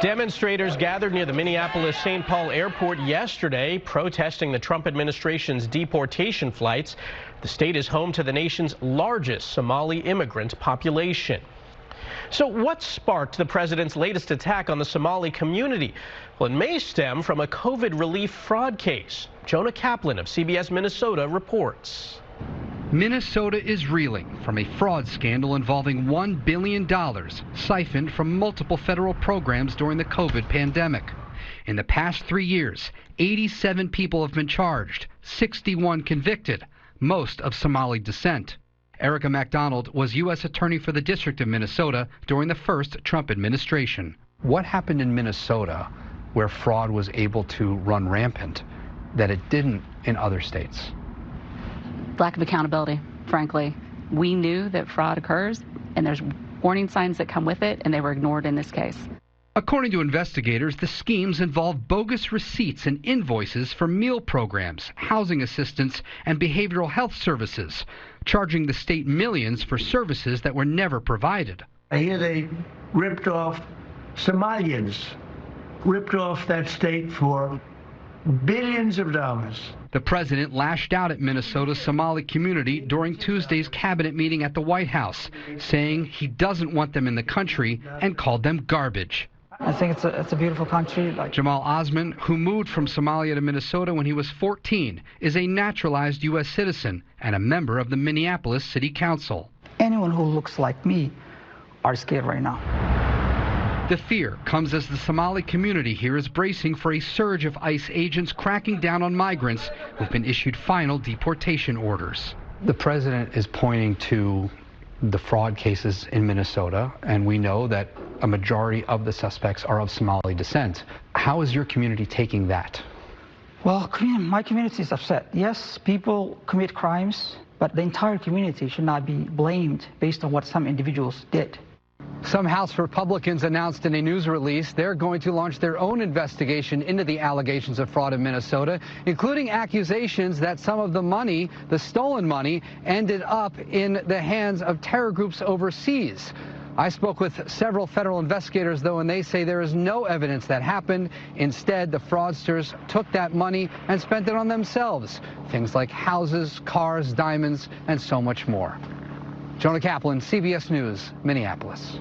Demonstrators gathered near the Minneapolis-St. Paul airport yesterday, protesting the Trump administration's deportation flights. The state is home to the nation's largest Somali immigrant population. So what sparked the president's latest attack on the Somali community? Well, it may stem from a COVID relief fraud case. Jonah Kaplan of CBS Minnesota reports. Minnesota is reeling from a fraud scandal involving $1 billion siphoned from multiple federal programs during the COVID pandemic. In the past 3 years, 87 people have been charged, 61 convicted, most of Somali descent. Erica MacDonald was U.S. Attorney for the District of Minnesota during the first Trump administration. What happened in Minnesota where fraud was able to run rampant that it didn't in other states? Lack of accountability, frankly. We knew that fraud occurs, and there's warning signs that come with it, and they were ignored in this case. According to investigators, the schemes involve bogus receipts and invoices for meal programs, housing assistance, and behavioral health services, charging the state millions for services that were never provided. I hear they ripped off Somalians, ripped off that state for billions of dollars. The president lashed out at Minnesota's Somali community during Tuesday's cabinet meeting at the White House, saying he doesn't want them in the country and called them garbage. I think it's a beautiful country. Jamal Osman, who moved from Somalia to Minnesota when he was 14, is a naturalized U.S. citizen and a member of the Minneapolis City Council. Anyone who looks like me are scared right now. The fear comes as the Somali community here is bracing for a surge of ICE agents cracking down on migrants who've been issued final deportation orders. The president is pointing to the fraud cases in Minnesota, and we know that a majority of the suspects are of Somali descent. How is your community taking that? Well, my community is upset. Yes, people commit crimes, but the entire community should not be blamed based on what some individuals did. Some House Republicans announced in a news release they're going to launch their own investigation into the allegations of fraud in Minnesota, including accusations that some of the money, the stolen money, ended up in the hands of terror groups overseas. I spoke with several federal investigators, though, and they say there is no evidence that happened. Instead, the fraudsters took that money and spent it on themselves. Things like houses, cars, diamonds, and so much more. Jonah Kaplan, CBS News, Minneapolis.